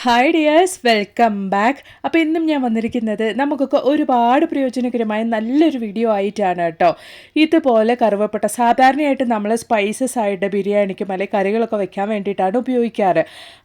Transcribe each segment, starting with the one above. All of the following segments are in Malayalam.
Hi dears, welcome back. അപ്പോൾ ഇന്നും ഞാൻ വന്നിരിക്കുന്നത് നമുക്കൊക്കെ ഒരുപാട് പ്രയോജനകരമായ നല്ലൊരു വീഡിയോ ആയിട്ടാണ് കേട്ടോ. ഇതുപോലെ കറുവപ്പട്ട സാധാരണയായിട്ട് നമ്മൾ സ്പൈസസ് ആയിട്ട് ബിരിയാണിക്കും അല്ലെങ്കിൽ കറികളൊക്കെ വെക്കാൻ വേണ്ടിയിട്ടാണ് ഉപയോഗിക്കാറ്.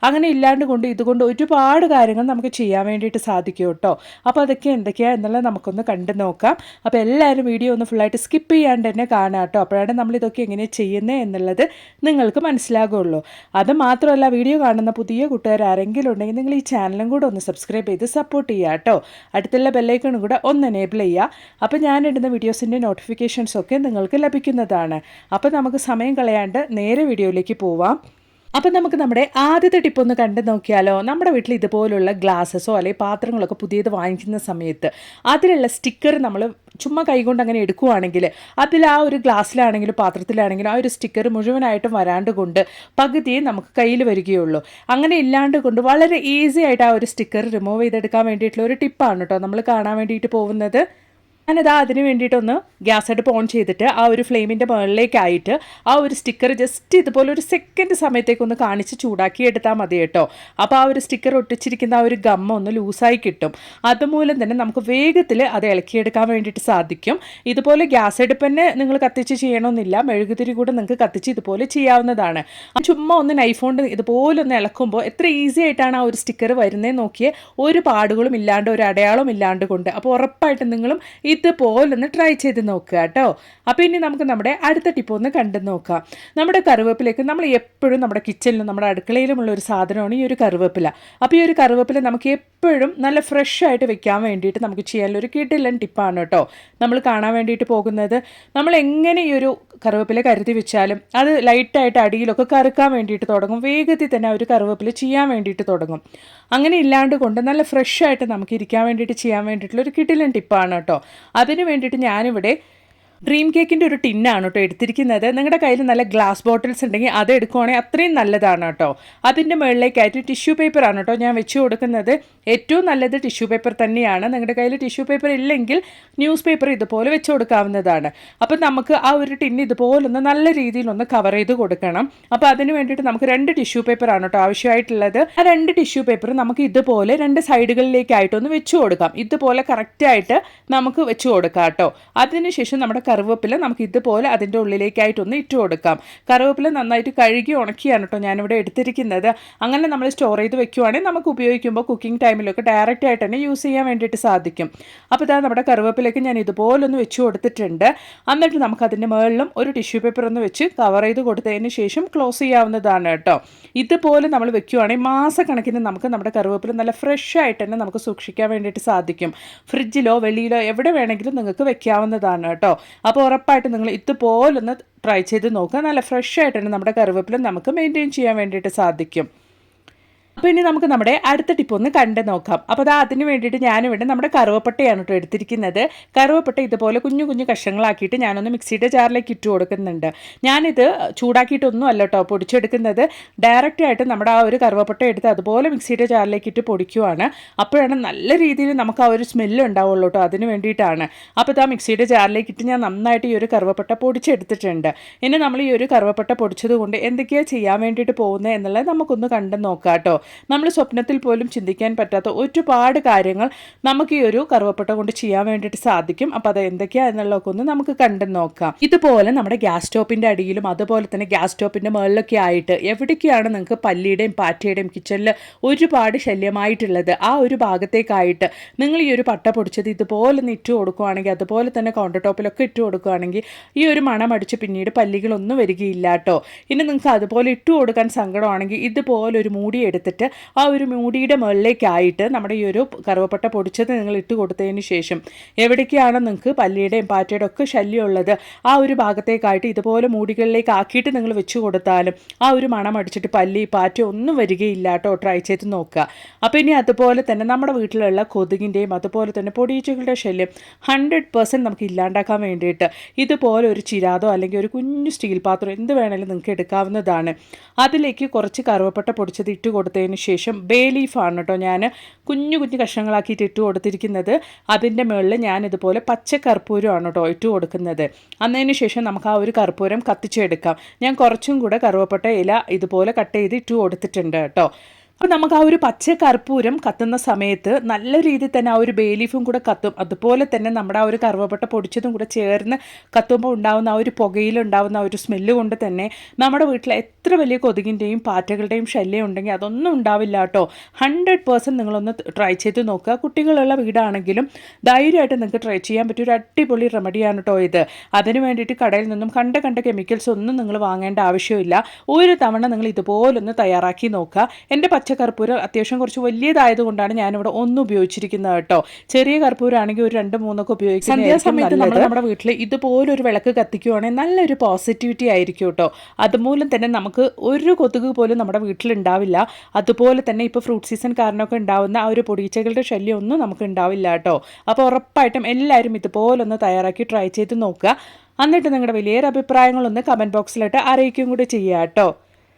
അങ്ങനെ ഇല്ലാണ്ട് ഇതുകൊണ്ട് ഒരുപാട് കാര്യങ്ങൾ നമുക്ക് ചെയ്യാൻ വേണ്ടിയിട്ട് സാധിക്കും കേട്ടോ. അപ്പോൾ അതൊക്കെ എന്തൊക്കെയാണ് എന്നുള്ളത് നമുക്കൊന്ന് കണ്ടു നോക്കാം. അപ്പോൾ എല്ലാവരും വീഡിയോ ഒന്ന് ഫുള്ളായിട്ട് സ്കിപ്പ് ചെയ്യാണ്ട് തന്നെ കാണാം കേട്ടോ. അപ്പോഴാണ് നമ്മളിതൊക്കെ എങ്ങനെയാണ് ചെയ്യുന്നത് എന്നുള്ളത് നിങ്ങൾക്ക് മനസ്സിലാകുള്ളൂ. അത് മാത്രമല്ല, വീഡിയോ കാണുന്ന പുതിയ കൂട്ടുകാർ ആരെങ്കിലും ഉണ്ടെങ്കിൽ നിങ്ങൾ ഈ ചാനലും കൂടെ ഒന്ന് സബ്സ്ക്രൈബ് ചെയ്ത് സപ്പോർട്ട് ചെയ്യുക കേട്ടോ. അടുത്തുള്ള ബെല്ലൈക്കണും കൂടെ ഒന്ന് എനേബിൾ ചെയ്യുക. അപ്പോൾ ഞാനിടുന്ന വീഡിയോസിൻ്റെ നോട്ടിഫിക്കേഷൻസൊക്കെ നിങ്ങൾക്ക് ലഭിക്കുന്നതാണ്. അപ്പോൾ നമുക്ക് സമയം കളയാണ്ട് നേരെ വീഡിയോയിലേക്ക് പോവാം. അപ്പം നമുക്ക് നമ്മുടെ ആദ്യത്തെ ടിപ്പ് ഒന്ന് കണ്ടു നോക്കിയാലോ. നമ്മുടെ വീട്ടിൽ ഇതുപോലുള്ള ഗ്ലാസ്സസോ അല്ലെങ്കിൽ പാത്രങ്ങളൊക്കെ പുതിയത് വാങ്ങിക്കുന്ന സമയത്ത് അതിലുള്ള സ്റ്റിക്കർ നമ്മൾ ചുമ്മാ കൈകൊണ്ട് അങ്ങനെ എടുക്കുവാണെങ്കിൽ അതിൽ ആ ഒരു ഗ്ലാസ്സിലാണെങ്കിലും പാത്രത്തിലാണെങ്കിലും ആ ഒരു സ്റ്റിക്കർ മുഴുവനായിട്ടും വരാണ്ട് കൊണ്ട് പകുതിയെ നമുക്ക് കയ്യിൽ വരികയുള്ളൂ. അങ്ങനെ ഇല്ലാണ്ട് കൊണ്ട് വളരെ ഈസി ആയിട്ട് ആ ഒരു സ്റ്റിക്കർ റിമൂവ് ചെയ്തെടുക്കാൻ വേണ്ടിയിട്ടുള്ള ഒരു ടിപ്പാണ് കേട്ടോ നമ്മൾ കാണാൻ വേണ്ടിയിട്ട് പോകുന്നത്. ഞാനിതാ അതിന് വേണ്ടിയിട്ടൊന്ന് ഗ്യാസ് അടുപ്പ് ഓൺ ചെയ്തിട്ട് ആ ഒരു ഫ്ലെയിമിൻ്റെ മുകളിലേക്കായിട്ട് ആ ഒരു സ്റ്റിക്കർ ജസ്റ്റ് ഇതുപോലെ ഒരു സെക്കൻഡ് സമയത്തേക്കൊന്ന് കാണിച്ച് ചൂടാക്കി എടുത്താൽ മതി കേട്ടോ. അപ്പോൾ ആ ഒരു സ്റ്റിക്കർ ഒട്ടിച്ചിരിക്കുന്ന ആ ഒരു ഗമ്മ ഒന്ന് ലൂസായി കിട്ടും. അതുമൂലം തന്നെ നമുക്ക് വേഗത്തിൽ അത് ഇളക്കിയെടുക്കാൻ വേണ്ടിയിട്ട് സാധിക്കും. ഇതുപോലെ ഗ്യാസ് അടുപ്പ് തന്നെ നിങ്ങൾ കത്തിച്ച് ചെയ്യണമെന്നില്ല, മെഴുകുതിരി കൂടെ നിങ്ങൾക്ക് കത്തിച്ച് ഇതുപോലെ ചെയ്യാവുന്നതാണ്. ചുമ്മാ ഒന്ന് നൈഫ് കൊണ്ട് ഇതുപോലെ ഒന്ന് ഇളക്കുമ്പോൾ എത്ര ഈസി ആയിട്ടാണ് ആ ഒരു സ്റ്റിക്കർ വരുന്നതെന്ന് നോക്കിയേ. ഒരു പാടുകളും ഇല്ലാണ്ട് ഒരു അടയാളം ഇല്ലാണ്ട് കൊണ്ട്. അപ്പോൾ ഉറപ്പായിട്ടും നിങ്ങളും ഇതുപോലൊന്ന് ട്രൈ ചെയ്ത് നോക്കുക കേട്ടോ. അപ്പോൾ ഇനി നമുക്ക് നമ്മുടെ അടുത്ത ടിപ്പ് ഒന്ന് കണ്ടു നോക്കാം. നമ്മുടെ കറിവേപ്പിലേക്ക് നമ്മൾ എപ്പോഴും നമ്മുടെ കിച്ചണിലും നമ്മുടെ അടുക്കളയിലുമുള്ള ഒരു സാധനമാണ് ഈ ഒരു കറിവേപ്പില. അപ്പോൾ ഈ ഒരു കറിവേപ്പില നമുക്ക് എപ്പോഴും നല്ല ഫ്രഷ് ആയിട്ട് വെക്കാൻ വേണ്ടിയിട്ട് നമുക്ക് ചെയ്യാനുള്ള ഒരു കിടിലൻ ടിപ്പാണ് കേട്ടോ നമ്മൾ കാണാൻ വേണ്ടിയിട്ട് പോകുന്നത്. നമ്മൾ എങ്ങനെ ഈ ഒരു കറിവേപ്പില കരുതി വെച്ചാലും അത് ലൈറ്റായിട്ട് അടിയിലൊക്കെ കറുക്കാൻ വേണ്ടിയിട്ട് തുടങ്ങും. വേഗത്തിൽ തന്നെ ആ ഒരു കറിവേപ്പില ചെയ്യാൻ വേണ്ടിയിട്ട് തുടങ്ങും. അങ്ങനെ ഇല്ലാണ്ട് കൊണ്ട് നല്ല ഫ്രഷ് ആയിട്ട് നമുക്ക് ഇരിക്കാൻ വേണ്ടിയിട്ട് ചെയ്യാൻ വേണ്ടിയിട്ടുള്ള ഒരു കിടിലൻ ടിപ്പാണ് കേട്ടോ. അതിന് വേണ്ടിയിട്ട് ഞാനിവിടെ ഡ്രീം കേക്കിൻ്റെ ഒരു ടിന്നാണ് കേട്ടോ എടുത്തിരിക്കുന്നത്. നിങ്ങളുടെ കയ്യിൽ നല്ല ഗ്ലാസ് ബോട്ടിൽസ് ഉണ്ടെങ്കിൽ അത് എടുക്കുവാണെങ്കിൽ അത്രയും നല്ലതാണ് കേട്ടോ. അതിൻ്റെ മുകളിലേക്കായിട്ട് ടിഷ്യൂ പേപ്പറാണ് കേട്ടോ ഞാൻ വെച്ച് കൊടുക്കുന്നത്. ഏറ്റവും നല്ലത് ടിഷ്യൂ പേപ്പർ തന്നെയാണ്. നിങ്ങളുടെ കയ്യിൽ ടിഷ്യൂ പേപ്പർ ഇല്ലെങ്കിൽ ന്യൂസ് പേപ്പർ ഇതുപോലെ വെച്ച് കൊടുക്കാവുന്നതാണ്. അപ്പം നമുക്ക് ആ ഒരു ടിന്ന് ഇതുപോലൊന്ന് നല്ല രീതിയിലൊന്ന് കവർ ചെയ്ത് കൊടുക്കണം. അപ്പോൾ അതിന് വേണ്ടിയിട്ട് നമുക്ക് 2 ടിഷ്യൂ പേപ്പറാണ് കേട്ടോ ആവശ്യമായിട്ടുള്ളത്. ആ 2 ടിഷ്യൂ പേപ്പർ നമുക്ക് ഇതുപോലെ 2 സൈഡുകളിലേക്കായിട്ടൊന്ന് വെച്ച് കൊടുക്കാം. ഇതുപോലെ കറക്റ്റായിട്ട് നമുക്ക് വെച്ച് കൊടുക്കാം കേട്ടോ. അതിനുശേഷം നമ്മുടെ കറിവേപ്പില നമുക്ക് ഇതുപോലെ അതിൻ്റെ ഉള്ളിലേക്കായിട്ടൊന്ന് ഇട്ട് കൊടുക്കാം. കറിവേപ്പില നന്നായിട്ട് കഴുകി ഉണക്കിയാണ് കേട്ടോ ഞാനിവിടെ എടുത്തിരിക്കുന്നത്. അങ്ങനെ നമ്മൾ സ്റ്റോർ ചെയ്ത് വെക്കുവാണെങ്കിൽ നമുക്ക് ഉപയോഗിക്കുമ്പോൾ കുക്കിംഗ് ടൈമിലൊക്കെ ഡയറക്റ്റ് ആയിട്ട് തന്നെ യൂസ് ചെയ്യാൻ വേണ്ടിയിട്ട് സാധിക്കും. അപ്പോൾ ഇതാ നമ്മുടെ കറിവേപ്പിലേക്ക് ഞാൻ ഇതുപോലെ ഒന്ന് വെച്ച് കൊടുത്തിട്ടുണ്ട്. എന്നിട്ട് നമുക്ക് അതിൻ്റെ മുകളിലും ഒരു ടിഷ്യൂ പേപ്പർ ഒന്ന് വെച്ച് കവർ ചെയ്ത് കൊടുത്തതിന് ശേഷം ക്ലോസ് ചെയ്യാവുന്നതാണ് കേട്ടോ. ഇതുപോലെ നമ്മൾ വെക്കുവാണെങ്കിൽ മാസക്കണക്കിന് നമുക്ക് നമ്മുടെ കറിവേപ്പില നല്ല ഫ്രഷ് ആയിട്ട് തന്നെ നമുക്ക് സൂക്ഷിക്കാൻ വേണ്ടിയിട്ട് സാധിക്കും. ഫ്രിഡ്ജിലോ വെളിയിലോ എവിടെ വേണമെങ്കിലും നിങ്ങൾക്ക് വെക്കാവുന്നതാണ് കേട്ടോ. അപ്പോൾ ഉറപ്പായിട്ട് നിങ്ങൾ ഇതുപോലൊന്ന് ട്രൈ ചെയ്ത് നോക്കുക. നല്ല ഫ്രഷ് ആയിട്ട് തന്നെ നമ്മുടെ കറിവേപ്പില നമുക്ക് മെയിൻറ്റെയിൻ ചെയ്യാൻ വേണ്ടിയിട്ട് സാധിക്കും. അപ്പോൾ ഇനി നമുക്ക് നമ്മുടെ അടുത്ത ടിപ്പ് ഒന്ന് കണ്ടു നോക്കാം. അപ്പോൾ അതിന് വേണ്ടിയിട്ട് ഞാനിവിടെ നമ്മുടെ കറുവപ്പട്ടയാണ് കേട്ടോ എടുത്തിരിക്കുന്നത്. കറുവപ്പട്ട ഇതുപോലെ കുഞ്ഞു കുഞ്ഞു കഷ്ണങ്ങളാക്കിയിട്ട് ഞാനൊന്ന് മിക്സിയുടെ ജാറിലേക്ക് ഇട്ട് കൊടുക്കുന്നുണ്ട്. ഞാനിത് ചൂടാക്കിയിട്ടൊന്നും അല്ല കേട്ടോ പൊടിച്ചെടുക്കുന്നത്. ഡയറക്റ്റ് ആയിട്ട് നമ്മുടെ ആ ഒരു കറുവപ്പട്ട എടുത്ത് അതുപോലെ മിക്സിയുടെ ജാറിലേക്ക് ഇട്ട് പൊടിക്കുവാണ്. അപ്പോഴാണ് നല്ല രീതിയിൽ നമുക്ക് ആ ഒരു സ്മെല്ല് ഉണ്ടാവുള്ളൂ കേട്ടോ. അതിന് വേണ്ടിയിട്ടാണ്. അപ്പോൾ ഇതാ മിക്സിയുടെ ജാറിലേക്ക് ഇട്ട് ഞാൻ നന്നായിട്ട് ഈ ഒരു കറുവപ്പട്ട പൊടിച്ചെടുത്തിട്ടുണ്ട്. ഇനി നമ്മൾ ഈ ഒരു കറുവപ്പട്ട പൊടിച്ചത് കൊണ്ട് എന്തൊക്കെയാണ് ചെയ്യാൻ വേണ്ടിയിട്ട് പോകുന്നത് എന്നുള്ളത് നമുക്കൊന്ന് കണ്ടു നോക്കാം കേട്ടോ. നമ്മൾ സ്വപ്നത്തിൽ പോലും ചിന്തിക്കാൻ പറ്റാത്ത ഒരുപാട് കാര്യങ്ങൾ നമുക്ക് ഈ ഒരു കറുവപ്പട്ട കൊണ്ട് ചെയ്യാൻ വേണ്ടിയിട്ട് സാധിക്കും. അപ്പോൾ അത് എന്തൊക്കെയാണ് എന്നുള്ളതൊക്കെ ഒന്ന് നമുക്ക് കണ്ടു നോക്കാം. ഇതുപോലെ നമ്മുടെ ഗ്യാസ് സ്റ്റോപ്പിൻ്റെ അടിയിലും അതുപോലെ തന്നെ ഗ്യാസ് സ്റ്റോപ്പിൻ്റെ മുകളിലൊക്കെ ആയിട്ട് എവിടേക്കാണ് നിങ്ങൾക്ക് പല്ലിയുടെയും പാറ്റയുടെയും കിച്ചണിൽ ഒരുപാട് ശല്യമായിട്ടുള്ളത് ആ ഒരു ഭാഗത്തേക്കായിട്ട് നിങ്ങൾ ഈ ഒരു പട്ട പൊടിച്ചത് ഇതുപോലെ ഒന്ന് ഇട്ട് കൊടുക്കുകയാണെങ്കിൽ, അതുപോലെ തന്നെ കൗണ്ടർ ടോപ്പിലൊക്കെ ഇട്ട് കൊടുക്കുകയാണെങ്കിൽ ഈ ഒരു മണം അടിച്ച് പിന്നീട് പല്ലികളൊന്നും വരികയില്ല കേട്ടോ. ഇനി നിങ്ങൾക്ക് അതുപോലെ ഇട്ട് കൊടുക്കാൻ സങ്കടമാണെങ്കിൽ ഇതുപോലെ ഒരു മൂടി എടുത്തിട്ട് ആ ഒരു മൂടിയുടെ മുകളിലേക്കായിട്ട് നമ്മുടെ ഈ ഒരു കറുവപ്പട്ട പൊടിച്ചത് നിങ്ങൾ ഇട്ട് കൊടുത്തതിന് ശേഷം എവിടേക്കാണ് നിങ്ങൾക്ക് പല്ലിയുടെയും പാറ്റയുടെ ഒക്കെ ശല്യമുള്ളത് ആ ഒരു ഭാഗത്തേക്കായിട്ട് ഇതുപോലെ മൂടികളിലേക്ക് ആക്കിയിട്ട് നിങ്ങൾ വെച്ച് കൊടുത്താലും ആ ഒരു മണം അടിച്ചിട്ട് പല്ലി പാറ്റ ഒന്നും വരികയില്ല കേട്ടോ. ട്രൈ ചെയ്ത് നോക്കുക. അപ്പോൾ ഇനി അതുപോലെ തന്നെ നമ്മുടെ വീട്ടിലുള്ള കൊതുകിൻ്റെയും അതുപോലെ തന്നെ പൊടിയീച്ചകളുടെ ശല്യം 100% നമുക്ക് ഇല്ലാണ്ടാക്കാൻ വേണ്ടിയിട്ട് ഇതുപോലെ ഒരു ചിരാതോ അല്ലെങ്കിൽ ഒരു കുഞ്ഞു സ്റ്റീൽ പാത്രം എന്ത് വേണമെങ്കിലും നിങ്ങൾക്ക് എടുക്കാവുന്നതാണ്. അതിലേക്ക് കുറച്ച് കറുവപ്പട്ട പൊടിച്ചത് ഇട്ട് കൊടുത്തതിന് ശേഷം ബേ ലീഫാണ് കേട്ടോ ഞാൻ കുഞ്ഞു കുഞ്ഞു കഷ്ണങ്ങളാക്കിയിട്ട് ഇട്ട് കൊടുത്തിരിക്കുന്നത്. അതിൻ്റെ മുകളിൽ ഞാൻ ഇതുപോലെ പച്ച കർപ്പൂരമാണ് കേട്ടോ ഇട്ട് കൊടുക്കുന്നത്. അതിന് ശേഷം നമുക്ക് ആ ഒരു കർപ്പൂരം കത്തിച്ചെടുക്കാം. ഞാൻ കുറച്ചും കൂടെ കറുവപ്പട്ട ഇല ഇതുപോലെ കട്ട് ചെയ്ത് ഇട്ട് കൊടുത്തിട്ടുണ്ട് കേട്ടോ. അപ്പോൾ നമുക്ക് ആ ഒരു പച്ച കർപ്പൂരം കത്തുന്ന സമയത്ത് നല്ല രീതിയിൽ തന്നെ ആ ഒരു ബേ ലീഫും കൂടെ കത്തും. അതുപോലെ തന്നെ നമ്മുടെ ആ ഒരു കറുവപ്പട്ട പൊടിച്ചതും കൂടെ ചേർന്ന് കത്തുമ്പോൾ ഉണ്ടാകുന്ന ആ ഒരു പുകയിലുണ്ടാകുന്ന ആ ഒരു സ്മെല്ല് കൊണ്ട് തന്നെ നമ്മുടെ വീട്ടിൽ എത്ര വലിയ കൊതുകിൻ്റെയും പാറ്റകളുടെയും ശല്യം ഉണ്ടെങ്കിൽ അതൊന്നും ഉണ്ടാവില്ല കേട്ടോ. 100% നിങ്ങളൊന്ന് ട്രൈ ചെയ്ത് നോക്കുക. കുട്ടികളുള്ള വീടാണെങ്കിലും ധൈര്യമായിട്ട് നിങ്ങൾക്ക് ട്രൈ ചെയ്യാൻ പറ്റിയ ഒരു അടിപൊളി റെമഡിയാണ് കേട്ടോ ഇത്. അതിന് വേണ്ടിയിട്ട് കടയിൽ നിന്നും കണ്ട കെമിക്കൽസ് ഒന്നും നിങ്ങൾ വാങ്ങേണ്ട ആവശ്യമില്ല. ഒരു തവണ നിങ്ങൾ ഇതുപോലൊന്ന് തയ്യാറാക്കി നോക്കുക. എൻ്റെ പച്ചക്കർപ്പൂരം അത്യാവശ്യം കുറച്ച് വലിയതായതുകൊണ്ടാണ് ഞാനിവിടെ ഒന്നും ഉപയോഗിച്ചിരിക്കുന്നത് കേട്ടോ. ചെറിയ കർപ്പൂരാണെങ്കിൽ ഒരു 2-3 ഉപയോഗിക്കുന്നത്. സന്ധ്യാസമയത്ത് നമ്മുടെ വീട്ടിൽ ഇതുപോലൊരു വിളക്ക് കത്തിക്കുവാണെങ്കിൽ നല്ലൊരു പോസിറ്റിവിറ്റി ആയിരിക്കും കേട്ടോ. അതുമൂലം തന്നെ നമുക്ക് ഒരു കൊതുക് പോലും നമ്മുടെ വീട്ടിലുണ്ടാവില്ല. അതുപോലെ തന്നെ ഇപ്പോൾ ഫ്രൂട്ട് സീസൺ കാരണമൊക്കെ ഉണ്ടാവുന്ന ആ ഒരു പൊടിച്ചകളുടെ ശല്യം ഒന്നും നമുക്ക് ഉണ്ടാവില്ല കേട്ടോ. അപ്പോൾ ഉറപ്പായിട്ടും എല്ലാവരും ഇതുപോലൊന്ന് തയ്യാറാക്കി ട്രൈ ചെയ്ത് നോക്കുക. എന്നിട്ട് നിങ്ങളുടെ വലിയൊരു അഭിപ്രായങ്ങളൊന്ന് കമൻറ്റ് ബോക്സിലിട്ട് അറിയിക്കുകയും കൂടി ചെയ്യുക കേട്ടോ.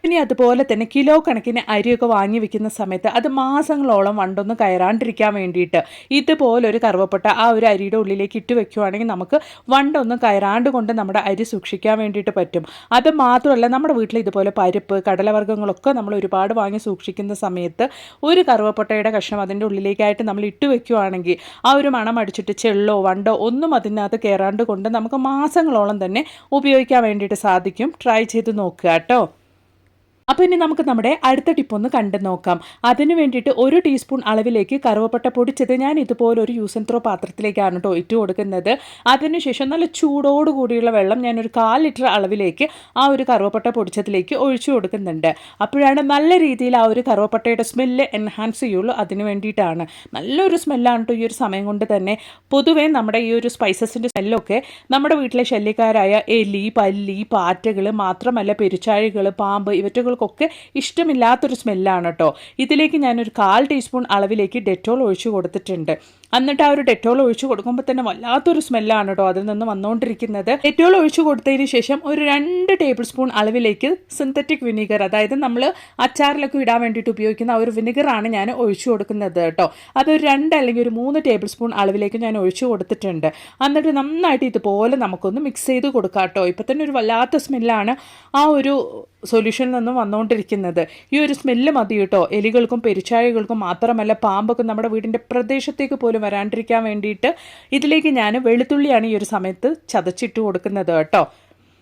ഇനി അതുപോലെ തന്നെ കിലോ കണക്കിന് അരിയൊക്കെ വാങ്ങി വെക്കുന്ന സമയത്ത് അത് മാസങ്ങളോളം വണ്ടൊന്നും കയറാണ്ടിരിക്കാൻ വേണ്ടിയിട്ട് ഇതുപോലൊരു കറുവപ്പട്ട ആ ഒരു അരിയുടെ ഉള്ളിലേക്ക് ഇട്ട് വെക്കുകയാണെങ്കിൽ നമുക്ക് വണ്ടൊന്നും കയറാണ്ട് കൊണ്ട് നമ്മുടെ അരി സൂക്ഷിക്കാൻ വേണ്ടിയിട്ട് പറ്റും. അത് മാത്രമല്ല നമ്മുടെ വീട്ടിൽ ഇതുപോലെ പരിപ്പ് കടലവർഗ്ഗങ്ങളൊക്കെ നമ്മൾ ഒരുപാട് വാങ്ങി സൂക്ഷിക്കുന്ന സമയത്ത് ഒരു കറുവപ്പട്ടയുടെ കഷ്ണം അതിൻ്റെ ഉള്ളിലേക്കായിട്ട് നമ്മൾ ഇട്ട് വെക്കുകയാണെങ്കിൽ ആ ഒരു മണം അടിച്ചിട്ട് ചെള്ളോ വണ്ടോ ഒന്നും അതിനകത്ത് കയറാണ്ട് കൊണ്ട് നമുക്ക് മാസങ്ങളോളം തന്നെ ഉപയോഗിക്കാൻ വേണ്ടിയിട്ട് സാധിക്കും. ട്രൈ ചെയ്ത് നോക്കുക കേട്ടോ. അപ്പോൾ ഇനി നമുക്ക് നമ്മുടെ അടുത്ത ടിപ്പൊന്ന് കണ്ടു നോക്കാം. അതിന് വേണ്ടിയിട്ട് 1 ടീസ്പൂൺ അളവിലേക്ക് കറുവപ്പട്ട പൊടിച്ചത് ഞാൻ ഇതുപോലെ ഒരു യൂസ് ആൻഡ് ത്രോ പാത്രത്തിലേക്കാണ് കേട്ടോ ഇട്ട് കൊടുക്കുന്നത്. അതിനുശേഷം നല്ല ചൂടോടുകൂടിയുള്ള വെള്ളം ഞാനൊരു 1/4 ലിറ്റർ അളവിലേക്ക് ആ ഒരു കറുവപ്പട്ട പൊടിച്ചതിലേക്ക് ഒഴിച്ചു കൊടുക്കുന്നുണ്ട്. അപ്പോഴാണ് നല്ല രീതിയിൽ ആ ഒരു കറുവപ്പട്ടയുടെ സ്മെല്ല് എൻഹാൻസ് ചെയ്യുള്ളൂ. അതിന് വേണ്ടിയിട്ടാണ്. നല്ലൊരു സ്മെല്ലാണ് കേട്ടോ ഈ ഒരു സമയം കൊണ്ട് തന്നെ. പൊതുവേ നമ്മുടെ ഈ ഒരു സ്പൈസസിൻ്റെ സ്മെല്ലൊക്കെ നമ്മുടെ വീട്ടിലെ ശല്യക്കാരായ എലി പല്ലി പാറ്റകൾ മാത്രമല്ല പെരുച്ചാഴികൾ പാമ്പ് ഇവറ്റകൾ ൊക്കെ ഇഷ്ടമില്ലാത്തൊരു സ്മെല്ലാണ് കേട്ടോ. ഇതിലേക്ക് ഞാനൊരു 1/4 ടീസ്പൂൺ അളവിലേക്ക് ഡെറ്റോൾ ഒഴിച്ചു കൊടുത്തിട്ടുണ്ട്. എന്നിട്ട് ആ ഒരു ഡെറ്റോൾ ഒഴിച്ചു കൊടുക്കുമ്പോൾ തന്നെ വല്ലാത്തൊരു സ്മെല്ലാണ് കേട്ടോ അതിൽ നിന്ന് വന്നുകൊണ്ടിരിക്കുന്നത്. ഡെറ്റോൾ ഒഴിച്ചു കൊടുത്തതിന് ശേഷം ഒരു 2 ടേബിൾ സ്പൂൺ അളവിലേക്ക് സിന്തറ്റിക് വിനീഗർ, അതായത് നമ്മൾ അച്ചാറിലൊക്കെ ഇടാൻ വേണ്ടിയിട്ട് ഉപയോഗിക്കുന്ന ആ ഒരു വിനീഗറാണ് ഞാൻ ഒഴിച്ചു കൊടുക്കുന്നത് കേട്ടോ. അതൊരു 2 അല്ലെങ്കിൽ ഒരു 3 ടേബിൾ സ്പൂൺ അളവിലേക്ക് ഞാൻ ഒഴിച്ചു കൊടുത്തിട്ടുണ്ട്. എന്നിട്ട് നന്നായിട്ട് ഇതുപോലെ നമുക്കൊന്ന് മിക്സ് ചെയ്ത് കൊടുക്കാം കേട്ടോ. ഇപ്പം തന്നെ ഒരു വല്ലാത്ത സ്മെല്ലാണ് ആ ഒരു സൊല്യൂഷനിൽ നിന്നും വന്നുകൊണ്ടിരിക്കുന്നത്. ഈ ഒരു സ്മെല്ല് മതി കേട്ടോ എലികൾക്കും പെരുച്ചാഴികൾക്കും മാത്രമല്ല പാമ്പൊക്കെ നമ്മുടെ വീടിൻ്റെ പ്രദേശത്തേക്ക് പോലും വരാണ്ടിരിക്കാൻ വേണ്ടിയിട്ട്. ഇതിലേക്ക് ഞാൻ വെളുത്തുള്ളിയാണ് ഈ ഒരു സമയത്ത് ചതച്ചിട്ട് കൊടുക്കുന്നത് കേട്ടോ.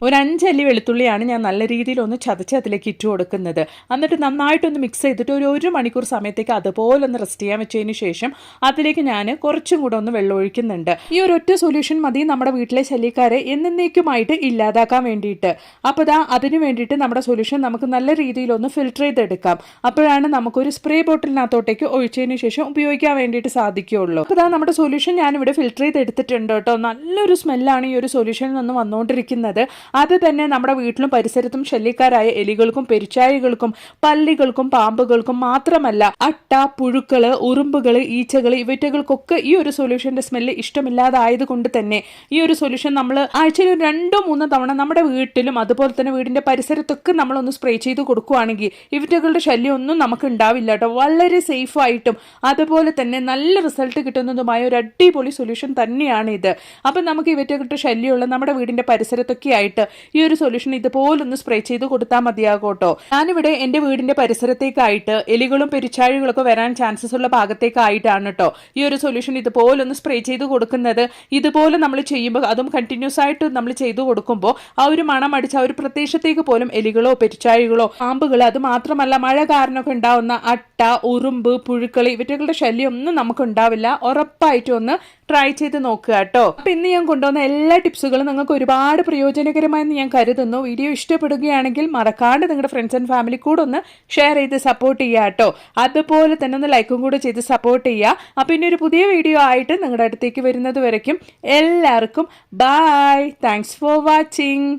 ഒരു 5 അല്ലി വെളുത്തുള്ളിയാണ് ഞാൻ നല്ല രീതിയിൽ ഒന്ന് ചതച്ച് അതിലേക്ക് ഇട്ട് കൊടുക്കുന്നത്. എന്നിട്ട് നന്നായിട്ടൊന്ന് മിക്സ് ചെയ്തിട്ട് ഒരു 1 മണിക്കൂർ സമയത്തേക്ക് അതുപോലെ ഒന്ന് റെസ്റ്റ് ചെയ്യാൻ വെച്ചതിന് ശേഷം അതിലേക്ക് ഞാൻ കുറച്ചും കൂടെ ഒന്ന് വെള്ളം ഒഴിക്കുന്നുണ്ട്. ഈ ഒരു ഒറ്റ സൊല്യൂഷൻ മതി നമ്മുടെ വീട്ടിലെ ശല്യക്കാരെ എന്നേക്കുമായിട്ട് ഇല്ലാതാക്കാൻ വേണ്ടിയിട്ട്. അപ്പോൾ അതിന് വേണ്ടിയിട്ട് നമ്മുടെ സൊല്യൂഷൻ നമുക്ക് നല്ല രീതിയിലൊന്ന് ഫിൽറ്റർ ചെയ്തെടുക്കാം. അപ്പോഴാണ് നമുക്കൊരു സ്പ്രേ ബോട്ടിലിനകത്തോട്ടേക്ക് ഒഴിച്ചതിന് ശേഷം ഉപയോഗിക്കാൻ വേണ്ടിയിട്ട് സാധിക്കുകയുള്ളൂ. അപ്പോൾ നമ്മുടെ സൊല്യൂഷൻ ഞാനിവിടെ ഫിൽറ്റർ ചെയ്തെടുത്തിട്ടുണ്ട് കേട്ടോ. നല്ലൊരു സ്മെല്ലാണ് ഈ ഒരു സൊല്യൂഷനിൽ നിന്ന് വന്നുകൊണ്ടിരിക്കുന്നത്. അത് തന്നെ നമ്മുടെ വീട്ടിലും പരിസരത്തും ശല്യക്കാരായ എലികൾക്കും പെരുച്ചാഴികൾക്കും പല്ലികൾക്കും പാമ്പുകൾക്കും മാത്രമല്ല അട്ട പുഴുക്കള് ഉറുമ്പുകള് ഈച്ചകള് ഇവറ്റകൾക്കൊക്കെ ഈ ഒരു സൊല്യൂഷന്റെ സ്മെല്ല് ഇഷ്ടമില്ലാതായത് കൊണ്ട് തന്നെ ഈ ഒരു സൊല്യൂഷൻ നമ്മൾ ആഴ്ചയിൽ 2-3 തവണ നമ്മുടെ വീട്ടിലും അതുപോലെ തന്നെ വീടിന്റെ പരിസരത്തൊക്കെ നമ്മളൊന്ന് സ്പ്രേ ചെയ്ത് കൊടുക്കുകയാണെങ്കിൽ ഇവറ്റകളുടെ ശല്യം ഒന്നും നമുക്ക് ഉണ്ടാവില്ല കേട്ടോ. വളരെ സേഫ് ആയിട്ടും അതുപോലെ തന്നെ നല്ല റിസൾട്ട് കിട്ടുന്നതുമായ ഒരു അടിപൊളി സൊല്യൂഷൻ തന്നെയാണ് ഇത്. അപ്പം നമുക്ക് ഇവറ്റകളുടെ ശല്യമുള്ള നമ്മുടെ വീടിന്റെ പരിസരത്തൊക്കെ ആയിട്ട് ഈ ഒരു സൊല്യൂഷൻ ഇതുപോലൊന്ന് സ്പ്രേ ചെയ്ത് കൊടുത്താൽ മതിയാകും കേട്ടോ. ഞാനിവിടെ എൻ്റെ വീടിന്റെ പരിസരത്തേക്കായിട്ട് എലികളും പെരുച്ചാഴികളൊക്കെ വരാൻ ചാൻസസ് ഉള്ള ഭാഗത്തേക്കായിട്ടാണ് കേട്ടോ ഈ ഒരു സൊല്യൂഷൻ ഇതുപോലൊന്ന് സ്പ്രേ ചെയ്ത് കൊടുക്കുന്നത്. ഇതുപോലെ നമ്മൾ ചെയ്യുമ്പോൾ അതും കണ്ടിന്യൂസ് ആയിട്ട് നമ്മൾ ചെയ്തു കൊടുക്കുമ്പോൾ ആ ഒരു മണം അടിച്ച ആ ഒരു പ്രദേശത്തേക്ക് പോലും എലികളോ പെരുച്ചാഴികളോ പാമ്പുകളോ അത് മാത്രമല്ല മഴ കാരണമൊക്കെ ഉണ്ടാവുന്ന അട്ട ഉറുമ്പ് പുഴുക്കൾ ഇവറ്റകളുടെ ശല്യം ഒന്നും നമുക്ക് ഉണ്ടാവില്ല. ഉറപ്പായിട്ടും ഒന്ന് ട്രൈ ചെയ്ത് നോക്കുക കേട്ടോ. അപ്പം ഇന്ന് ഞാൻ കൊണ്ടുവന്ന എല്ലാ ടിപ്സുകളും നിങ്ങൾക്ക് ഒരുപാട് പ്രയോജനകരമായെന്ന് ഞാൻ കരുതുന്നു. വീഡിയോ ഇഷ്ടപ്പെടുകയാണെങ്കിൽ മറക്കാണ്ട് നിങ്ങളുടെ ഫ്രണ്ട്സ് ആൻഡ് ഫാമിലി കൂടെ ഒന്ന് ഷെയർ ചെയ്ത് സപ്പോർട്ട് ചെയ്യുക കേട്ടോ. അതുപോലെ തന്നെ ഒന്ന് ലൈക്കും കൂടെ ചെയ്ത് സപ്പോർട്ട് ചെയ്യുക. അപ്പം ഇനി ഒരു പുതിയ വീഡിയോ ആയിട്ട് നിങ്ങളുടെ അടുത്തേക്ക് വരുന്നത് വരയ്ക്കും എല്ലാവർക്കും ബൈ. Thanks for watching.